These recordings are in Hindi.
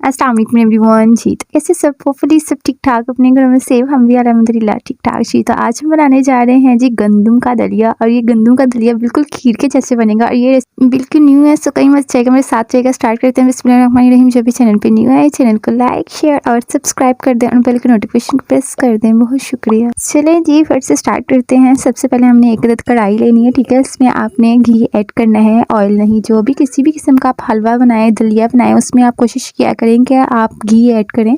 अस्सलाम वालेकुम एवरीवन। जी तो कैसे सब, होपफुली सब ठीक ठाक अपने घरों में सेव, हम भी अल्हम्दुलिल्लाह ठीक ठाक। जी तो आज हम बनाने जा रहे हैं जी गंदम का दलिया, और ये गंदम का दलिया बिल्कुल खीर के जैसे बनेगा और ये रेसिपी बिल्कुल न्यू है, सो कहीं मत जाएगा, मेरे साथ जाएगा। स्टार्ट करते हैं। बिस्मिल्लाहिर्रहमानिर्रहीम। जो भी चैनल पे न्यू है चैनल को लाइक शेयर और सब्सक्राइब कर दें और बेल के नोटिफिकेशन प्रेस कर दें, बहुत शुक्रिया। चलें जी फिर से स्टार्ट करते हैं। सबसे पहले हमने एक अदद कढ़ाई लेनी है, ठीक है। इसमें आपने घी ऐड करना है, ऑयल नहीं। जो भी किसी भी किस्म का आप हलवा बनाएं, दलिया बनाएं, उसमें आप कोशिश किया करें कि आप घी ऐड करें।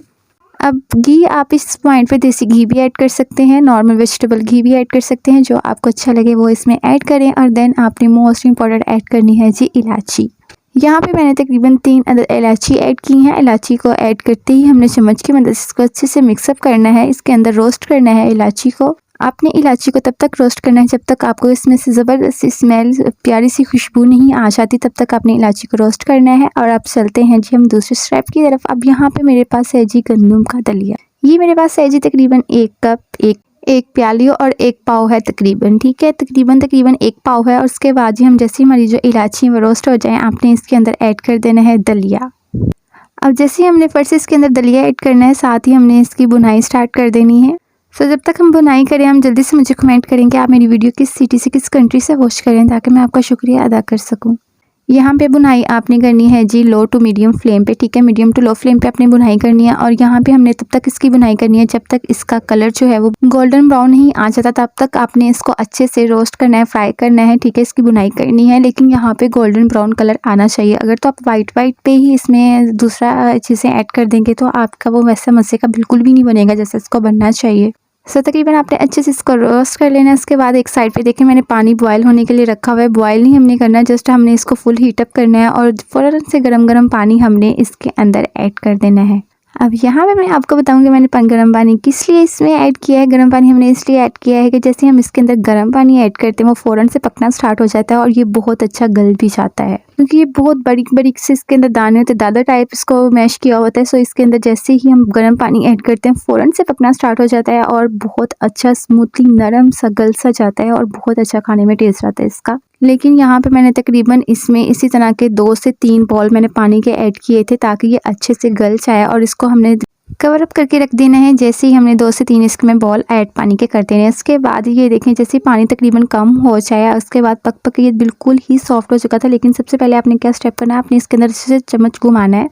अब घी आप इस पॉइंट पे देसी घी भी ऐड कर सकते हैं, नॉर्मल वेजिटेबल घी भी ऐड कर सकते हैं, जो आपको अच्छा लगे वो इसमें ऐड करें। और देन आपने मोस्ट इम्पॉर्टेंट ऐड करनी है जी इलायची। यहाँ पे मैंने तकरीबन 3 अदद इलायची ऐड की हैं। इलायची को ऐड करते ही हमने चम्मच की मदद से इसको अच्छे से मिक्सअप करना है, इसके अंदर रोस्ट करना है इलायची को। आपने इलायची को तब तक रोस्ट करना है जब तक आपको इसमें से ज़बरदस्त स्मेल, प्यारी सी खुशबू नहीं आ जाती, तब तक आपने इलायची को रोस्ट करना है। और अब चलते हैं जी हम दूसरे स्टेप की तरफ। अब यहाँ पे मेरे पास है जी गंदम का दलिया। ये मेरे पास है जी तकरीबन 1 कप, एक प्याली और 1 पाव है तकरीबन, ठीक है। तकरीबन 1 पाव है। और उसके बाद जी हम जैसे हमारी जो इलायची वो रोस्ट हो जाए, आपने इसके अंदर ऐड कर देना है दलिया। अब जैसे ही हमने फिर से इसके अंदर दलिया ऐड करना है, साथ ही हमने इसकी बुनाई स्टार्ट कर देनी है। सो जब तक हम बुनाई करें, हम जल्दी से मुझे कमेंट करें कि आप मेरी वीडियो किस सिटी से, किस कंट्री से वॉच करें, ताकि मैं आपका शुक्रिया अदा कर सकूं। यहाँ पे बुनाई आपने करनी है जी लो टू मीडियम फ्लेम पे, ठीक है। मीडियम टू लो फ्लेम पे अपनी बुनाई करनी है। और यहाँ पे हमने तब तक इसकी बुनाई करनी है जब तक इसका कलर जो है वो गोल्डन ब्राउन नहीं आ जाता, तब तक आपने इसको अच्छे से रोस्ट करना है, फ्राई करना है, ठीक है। इसकी बुनाई करनी है, लेकिन यहाँ पे गोल्डन ब्राउन कलर आना चाहिए। अगर तो आप वाइट पे ही इसमें दूसरा चीज़ें ऐड कर देंगे तो आपका वो वैसा मज़े का बिल्कुल भी नहीं बनेगा जैसे इसको बनना चाहिए। सो तकरीबन आपने अच्छे से इसको रोस्ट कर लेना है। उसके बाद एक साइड पे देखें मैंने पानी बॉयल होने के लिए रखा हुआ है। बॉयल नहीं हमने करना है, जस्ट हमने इसको फुल हीट अप करना है और फ़ौरन से गरम पानी हमने इसके अंदर ऐड कर देना है। अब यहाँ पे मैं आपको बताऊंगी मैंने गर्म पानी किस लिए इसमें ऐड किया है। गर्म पानी हमने इसलिए ऐड किया है कि जैसे हम इसके अंदर गर्म पानी ऐड करते हैं वो फ़ौरन से पकना स्टार्ट हो जाता है और ये बहुत अच्छा गल भी जाता है, क्योंकि ये बहुत बड़ी से इसके अंदर दाने होते हैं, दादा टाइप इसको मैश किया होता है। सो इसके अंदर जैसे ही हम गर्म पानी ऐड करते हैं फ़ौरन से पकना स्टार्ट हो जाता है और बहुत अच्छा स्मूथली नरम सा गल सा जाता है और बहुत अच्छा खाने में टेस्ट आता है इसका। लेकिन यहाँ पे मैंने तकरीबन इसमें इसी तरह के 2 से 3 बॉल मैंने पानी के ऐड किए थे, ताकि ये अच्छे से गल जाए। और इसको हमने कवर अप करके रख देना है। जैसे ही हमने 2 से 3 इसमें बॉल ऐड पानी के कर देने हैं। उसके बाद ये देखें जैसे पानी तकरीबन कम हो जाए, उसके बाद पक ये बिल्कुल ही सॉफ्ट हो चुका था। लेकिन सबसे पहले आपने क्या स्टेप करना है, आपने इसके अंदर से चम्मच घुमाना है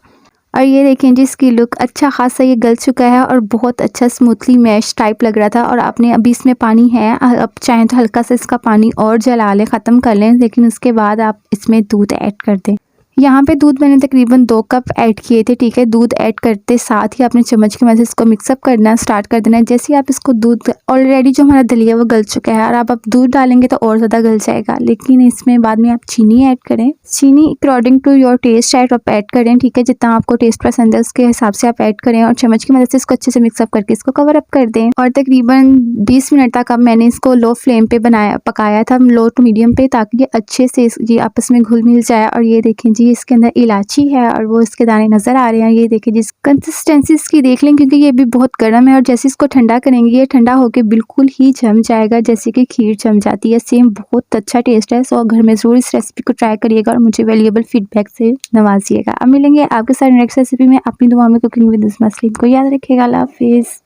और ये देखें जी इसकी लुक अच्छा खासा ये गल चुका है और बहुत अच्छा स्मूथली मैश टाइप लग रहा था। और आपने अभी इसमें पानी है, अब चाहें तो हल्का सा इसका पानी और जला लें, ख़त्म कर लें, लेकिन उसके बाद आप इसमें दूध ऐड कर दें। यहाँ पे दूध मैंने तकरीबन 2 कप ऐड किए थे, ठीक है। दूध ऐड करते साथ ही आपने चम्मच की मदद से इसको मिक्सअप करना स्टार्ट कर देना है। जैसे ही आप इसको दूध, ऑलरेडी जो हमारा दलिया वो गल चुका है और आप दूध डालेंगे तो और ज़्यादा गल जाएगा, लेकिन इसमें बाद में आप चीनी ऐड करें। चीनी अकॉर्डिंग टू योर टेस्ट आप ऐड करें, ठीक है। जितना आपको टेस्ट पसंद है उसके हिसाब से आप ऐड करें और चम्मच की मदद से इसको अच्छे से मिक्सअप करके इसको कवर अप कर दें। और तकरीबन 20 मिनट तक अब मैंने इसको लो फ्लेम पे पकाया था, लो टू मीडियम पे, ताकि ये अच्छे से ये आपस में घुल मिल जाए। और ये देखें जी इसके अंदर इलायची है और वो इसके दाने नज़र आ रहे हैं। ये देखिए जिस कंसिस्टेंसी इसकी देख लें, क्योंकि ये भी बहुत गर्म है और जैसे इसको ठंडा करेंगे ये ठंडा होकर बिल्कुल ही जम जाएगा, जैसे कि खीर जम जाती है सेम। बहुत अच्छा टेस्ट है। सो घर में ज़रूर इस रेसिपी को ट्राई करिएगा और मुझे वैल्यूएबल फीडबैक से नवाजिएगा। अब मिलेंगे आपके साथ नेक्स्ट रेसिपी में। अपनी दुआ में कुकिंग विद मसलिन को याद रखिएगा। अल्लाह हाफिज़।